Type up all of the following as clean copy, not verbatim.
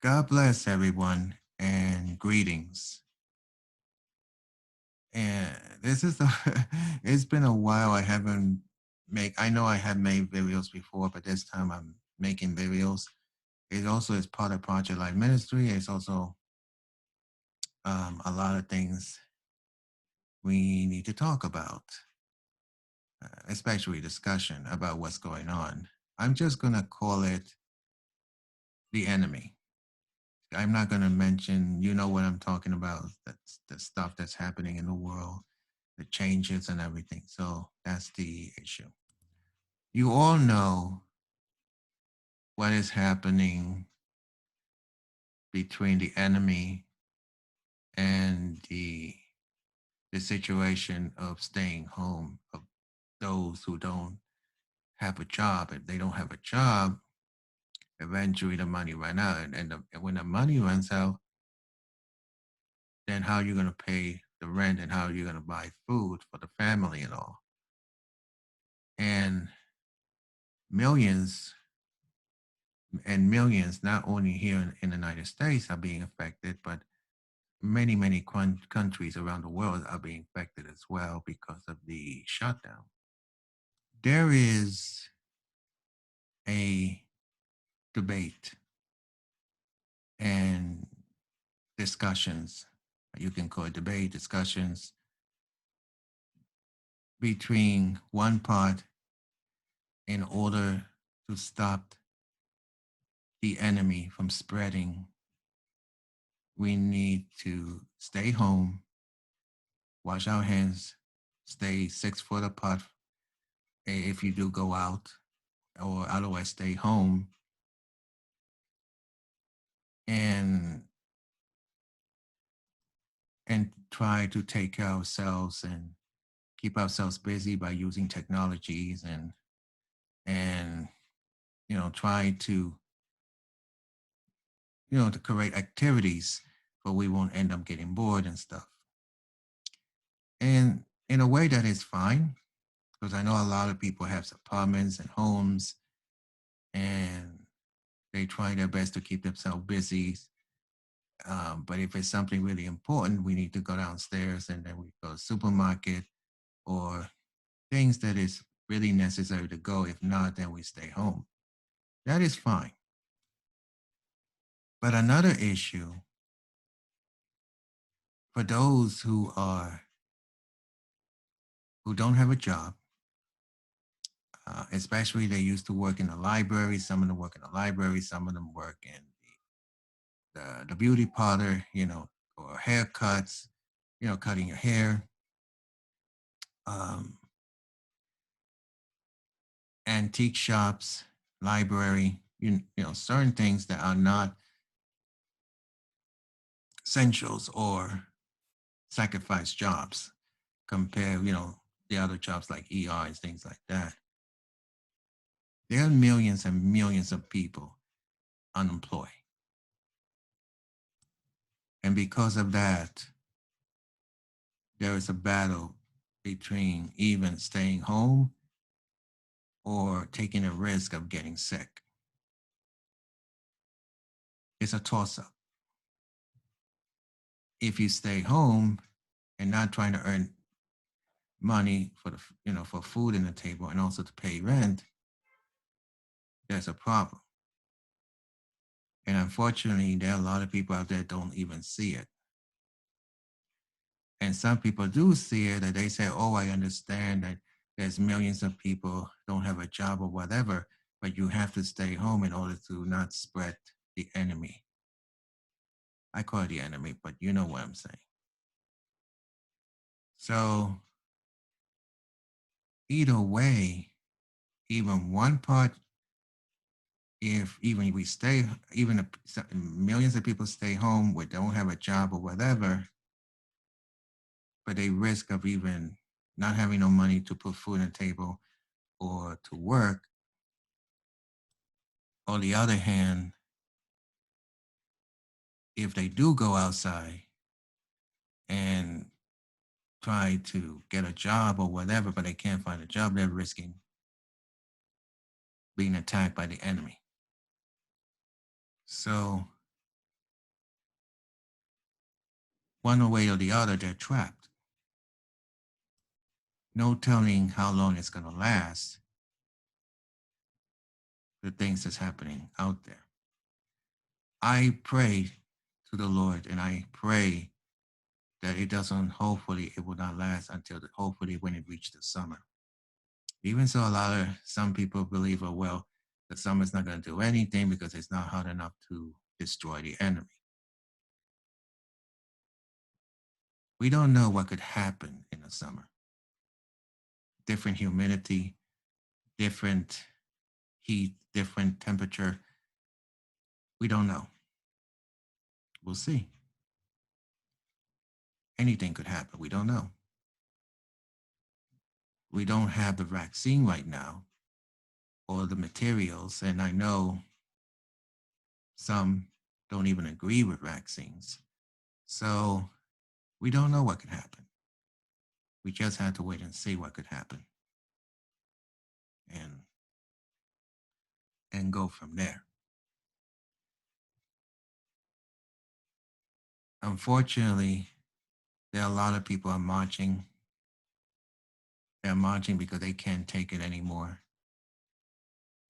God bless everyone and greetings. And this is the it's been a while I haven't I know I have made videos before, but this time I'm making videos. It also is part of Project Life Ministry. It's also a lot of things we need to talk about, especially discussion about what's going on. I'm just gonna call it the enemy. I'm not gonna mention, you know what I'm talking about, that's the stuff that's happening in the world, the changes and everything. So that's the issue. You all know what is happening between the enemy and the situation of staying home, of those who don't have a job. If they don't have a job, eventually the money run out. And when the money runs out, then how are you going to pay the rent and how are you going to buy food for the family and all? And millions and millions, not only here in the United States, are being affected, but many countries around the world are being affected as well because of the shutdown. There is a debate and discussions, you can call it debate, discussions between one part in order to stop the enemy from spreading. We need to stay home, wash our hands, stay 6 foot apart if you do go out, or otherwise stay home and try to take care of ourselves and keep ourselves busy by using technologies and try to to create activities but we won't end up getting bored and stuff. And in a way that is fine because I know a lot of people have apartments and homes and they try their best to keep themselves busy. But if it's something really important, we need to go downstairs and then we go to the supermarket or things that is really necessary to go. If not, then we stay home. That is fine. But another issue for those who don't have a job, especially they used to work in the library. Some of them work in the library. Some of them work in the beauty parlor, or haircuts, cutting your hair. Um, Antique shops, library, certain things that are not essentials or sacrifice jobs compare, the other jobs like ER and things like that. There are millions and millions of people unemployed. And because of that, there is a battle between even staying home or taking a risk of getting sick. It's a toss up. If you stay home and not trying to earn money for for food in the table and also to pay rent, there's a problem. And unfortunately, there are a lot of people out there that don't even see it. And some people do see it and they say, oh, I understand that there's millions of people don't have a job or whatever, but you have to stay home in order to not spread the enemy. I call it the enemy, but you know what I'm saying. So either way, even one part, if even we stay, even if millions of people stay home, we don't have a job or whatever, but they risk of even not having no money to put food on the table or to work. On the other hand, if they do go outside and try to get a job or whatever, but they can't find a job, they're risking being attacked by the enemy. So one way or the other, they're trapped. No telling how long it's going to last, the things that's happening out there. I pray to the Lord and I pray that it doesn't, hopefully, it will not last until hopefully when it reaches the summer. Even so, some people believe, oh, well, the summer's not going to do anything because it's not hot enough to destroy the enemy. We don't know what could happen in the summer. Different humidity, different heat, different temperature. We don't know. We'll see. Anything could happen. We don't know. We don't have the vaccine right now or the materials. And I know some don't even agree with vaccines. So we don't know what could happen. We just have to wait and see what could happen and go from there. Unfortunately, there are a lot of people are marching. They're marching because they can't take it anymore.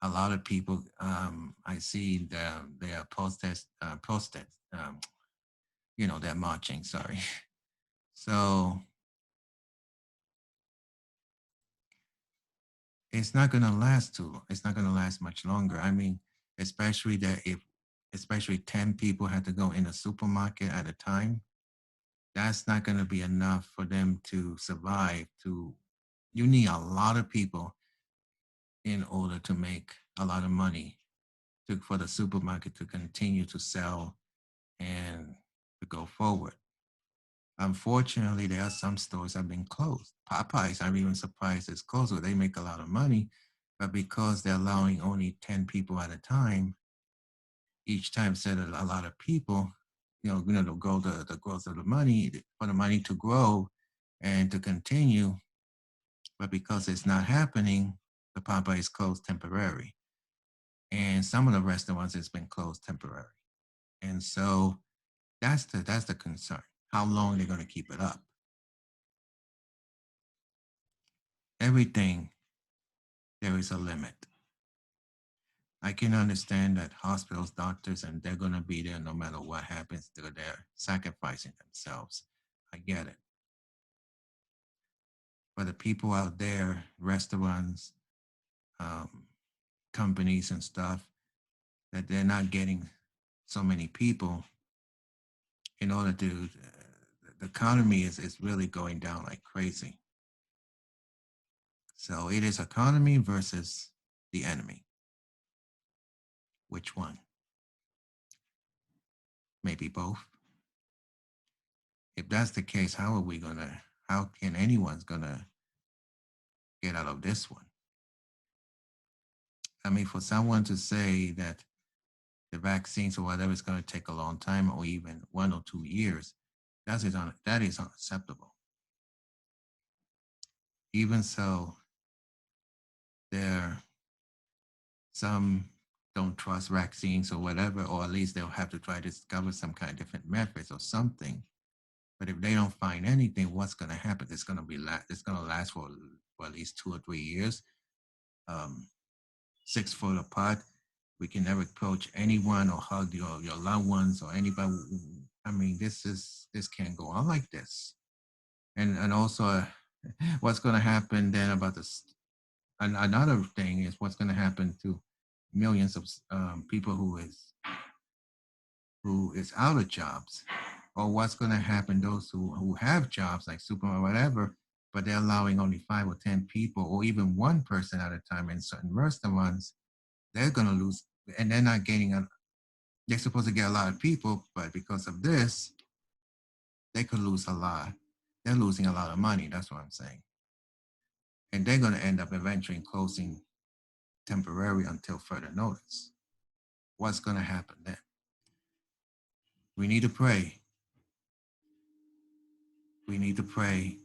A lot of people, I see they are they're marching, sorry. So it's not going to last too long. It's not going to last much longer. I mean, especially 10 people had to go in a supermarket at a time, that's not going to be enough for them to survive. You need a lot of people in order to make a lot of money for the supermarket to continue to sell and to go forward. Unfortunately, there are some stores that have been closed. Popeyes, I'm even surprised it's closed. They make a lot of money, but because they're allowing only 10 people at a time, each time said a lot of people, to grow the growth of the money, for the money to grow and to continue. But because it's not happening, the Popeye is closed temporary. And some of the restaurants has been closed temporary. And so that's the concern. How long they're going to keep it up. Everything, there is a limit. I can understand that hospitals, doctors, and they're going to be there no matter what happens. They're sacrificing themselves. I get it. But the people out there, restaurants, um, companies and stuff, that they're not getting so many people in order to, the economy is really going down like crazy. So it is economy versus the enemy. Which one? Maybe both. If that's the case, how can anyone's gonna get out of this one? I mean, for someone to say that the vaccines or whatever is going to take a long time or even 1 or 2 years, that is unacceptable. Even so, there some don't trust vaccines or whatever, or at least they'll have to try to discover some kind of different methods or something. But if they don't find anything, what's going to happen? It's going to last for at least 2 or 3 years. 6 foot apart. We can never approach anyone or hug your loved ones or anybody. I mean, this can't go on like this. And also, what's going to happen then about this? Another thing is what's going to happen to millions of people who is out of jobs, or what's going to happen those who have jobs like Superman or whatever, but they're allowing only 5 or 10 people or even one person at a time in certain restaurants. They're going to lose, and they're not getting they're supposed to get a lot of people, but because of this, they could lose a lot. They're losing a lot of money. That's what I'm saying. And they're going to end up eventually closing temporary until further notice. What's going to happen then? We need to pray. We need to pray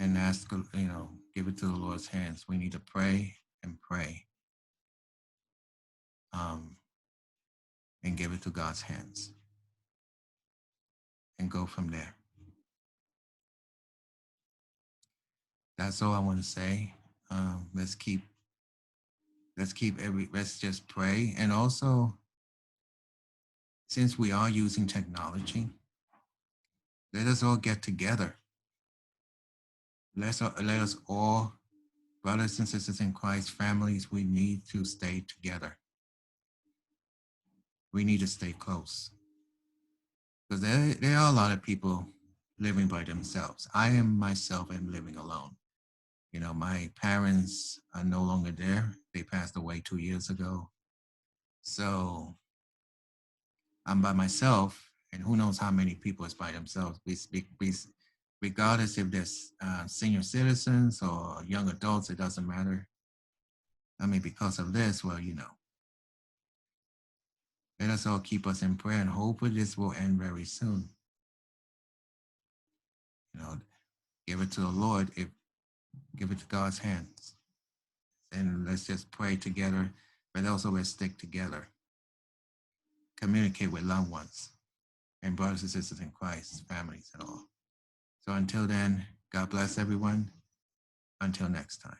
and ask, give it to the Lord's hands. We need to pray and pray and give it to God's hands. and go from there. That's all I want to say. Let's keep let's just pray. And also, since we are using technology, let us all get together. Let us all, brothers and sisters in Christ, families, we need to stay together. We need to stay close. Because there are a lot of people living by themselves. I am myself am living alone. You know, my parents are no longer there. They passed away 2 years ago. So I'm by myself, and who knows how many people is by themselves. Regardless if there's senior citizens or young adults, it doesn't matter. I mean, because of this, well, let us all keep us in prayer and hopefully this will end very soon. You know, give it to the Lord, give it to God's hands. And let's just pray together, but also let's stick together. Communicate with loved ones and brothers and sisters in Christ, families and all. So until then, God bless everyone. Until next time.